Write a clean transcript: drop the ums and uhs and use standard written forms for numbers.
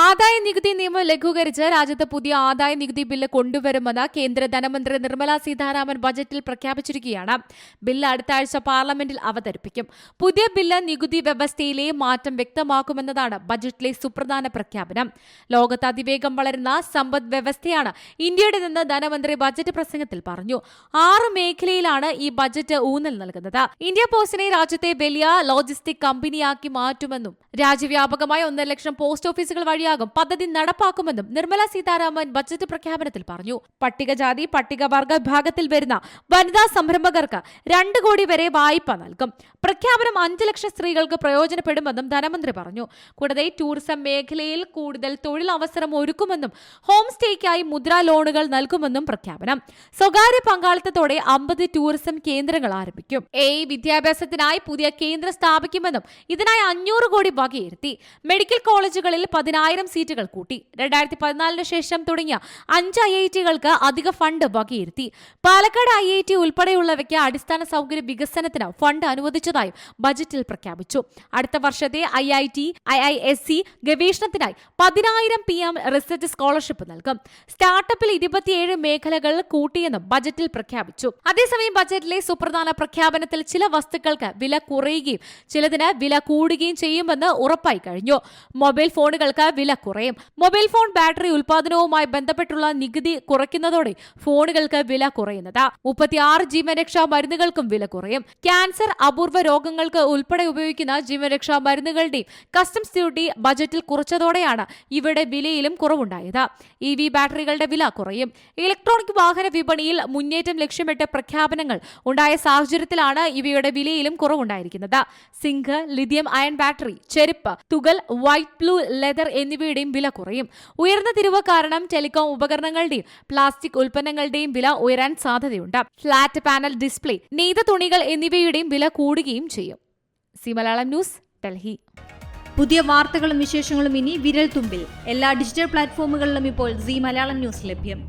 ആദായ നികുതി നിയമം ലഘൂകരിച്ച് രാജ്യത്ത് പുതിയ ആദായ നികുതി ബില്ല് കൊണ്ടുവരുമെന്ന് കേന്ദ്ര ധനമന്ത്രി നിർമ്മല സീതാരാമൻ ബജറ്റിൽ പ്രഖ്യാപിച്ചിരിക്കുകയാണ്. ബില്ല് അടുത്ത ആഴ്ച പാർലമെന്റിൽ അവതരിപ്പിക്കും. പുതിയ ബില്ല് നികുതി വ്യവസ്ഥയിലെ മാറ്റം വ്യക്തമാക്കുമെന്നതാണ് ബജറ്റിലെ സുപ്രധാന പ്രഖ്യാപനം. ലോകത്ത് അതിവേഗം വളരുന്ന സമ്പദ് വ്യവസ്ഥയാണ് ഇന്ത്യയുടേതെന്ന് ധനമന്ത്രി ബജറ്റ് പ്രസംഗത്തിൽ പറഞ്ഞു. 6 മേഖലയിലാണ് ഈ ബജറ്റ് ഊന്നൽ നൽകുന്നത്. ഇന്ത്യ പോസ്റ്റിനെ രാജ്യത്തെ വലിയ ലോജിസ്റ്റിക് കമ്പനിയാക്കി മാറ്റുമെന്നും രാജ്യവ്യാപകമായ 1.5 ലക്ഷം പോസ്റ്റ് ഓഫീസുകൾ വഴിയാകും പദ്ധതി നടപ്പാക്കുമെന്നും നിർമ്മല സീതാരാമൻ ബജറ്റ് പ്രഖ്യാപനത്തിൽ പറഞ്ഞു. പട്ടികജാതി പട്ടികവർഗ വിഭാഗത്തിൽ വരുന്ന വനിതാ സംരംഭകർക്ക് 2 കോടി വരെ വായ്പ നൽകും. പ്രഖ്യാപനം 5 ലക്ഷം സ്ത്രീകൾക്ക് പ്രയോജനപ്പെടുമെന്നും ധനമന്ത്രി പറഞ്ഞു. കൂടാതെ ടൂറിസം മേഖലയിൽ കൂടുതൽ തൊഴിലവസരം ഒരുക്കുമെന്നും ഹോം സ്റ്റേക്കായി മുദ്രാ ലോണുകൾ നൽകുമെന്നും പ്രഖ്യാപനം. സ്വകാര്യ പങ്കാളിത്തത്തോടെ 50 ടൂറിസം കേന്ദ്രങ്ങൾ ആരംഭിക്കും. വിദ്യാഭ്യാസത്തിനായി പുതിയ കേന്ദ്രം സ്ഥാപിക്കുമെന്നും ഇതിനായി 500 കോടി വകയിരുത്തി. മെഡിക്കൽ കോളേജുകളിൽ 10,000 സീറ്റുകൾ കൂട്ടി. 2014 ശേഷം തുടങ്ങിയ 5 IIT-കൾക്ക് അധിക ഫണ്ട് വകയിരുത്തി. പാലക്കാട് IIT ഉൾപ്പെടെയുള്ളവയ്ക്ക് അടിസ്ഥാന സൗകര്യ വികസനത്തിന് ഫണ്ട് അനുവദിച്ചതായും ബജറ്റിൽ പ്രഖ്യാപിച്ചു. അടുത്ത വർഷത്തെ IIT, IISc ഗവേഷണത്തിനായി 10,000 PM research scholarship നൽകും. സ്റ്റാർട്ടപ്പിൽ 27 മേഖലകൾ കൂട്ടിയെന്നും ബജറ്റിൽ പ്രഖ്യാപിച്ചു. അതേസമയം ബജറ്റിലെ സുപ്രധാന പ്രഖ്യാപനത്തിൽ ചില വസ്തുക്കൾക്ക് വില കുറയുകയും ചിലതിന് വില കൂടുകയും ചെയ്യുമെന്ന് ഉറപ്പായി കഴിഞ്ഞു. മൊബൈൽ ഫോണുകൾക്ക് വില കുറയും. മൊബൈൽ ഫോൺ ബാറ്ററി ഉൽപാദനവുമായി ബന്ധപ്പെട്ടുള്ള നികുതി കുറയ്ക്കുന്നതോടെ ഫോണുകൾക്ക് വില കുറയുന്നത്. 36 ജീവനരക്ഷാ മരുന്നുകൾക്കും വില കുറയും. ക്യാൻസർ, അപൂർവ രോഗങ്ങൾക്ക് ഉൾപ്പെടെ ഉപയോഗിക്കുന്ന ജീവനരക്ഷാ മരുന്നുകളുടെയും കസ്റ്റംസ് ഡ്യൂട്ടി ബജറ്റിൽ കുറച്ചതോടെയാണ് ഇവയുടെ വിലയിലും കുറവുണ്ടായത്. EV ബാറ്ററികളുടെ വില കുറയും. ഇലക്ട്രോണിക് വാഹന വിപണിയിൽ മുന്നേറ്റം ലക്ഷ്യമിട്ട് പ്രഖ്യാപനങ്ങൾ ഉണ്ടായ സാഹചര്യത്തിലാണ് ഇവയുടെ വിലയിലും കുറവുണ്ടായിരിക്കുന്നത്. സിങ്ക്, ലിഥിയം അയൺ ബാറ്ററി, ചെരുപ്പ്, തുകൽ, വൈറ്റ് ബ്ലൂ ലെതർ എന്നിവയുടെയും വില കുറയും. ഉയർന്ന തിരിവ് കാരണം ടെലികോം ഉപകരണങ്ങളുടെയും പ്ലാസ്റ്റിക് ഉൽപ്പന്നങ്ങളുടെയും വില ഉയരാൻ സാധ്യതയുണ്ട്. ഫ്ലാറ്റ് പാനൽ ഡിസ്പ്ലേ, നെയ്ത തുണികൾ എന്നിവയുടെയും വില കൂടുകയും ചെയ്യും. മലയാളം ന്യൂസ്, ഡൽഹി. പുതിയ വാർത്തകളും വിശേഷങ്ങളും ഇനി വിരൽ തുമ്പിൽ. എല്ലാ ഡിജിറ്റൽ പ്ലാറ്റ്ഫോമുകളിലും ഇപ്പോൾ മലയാളം ന്യൂസ് ലഭ്യം.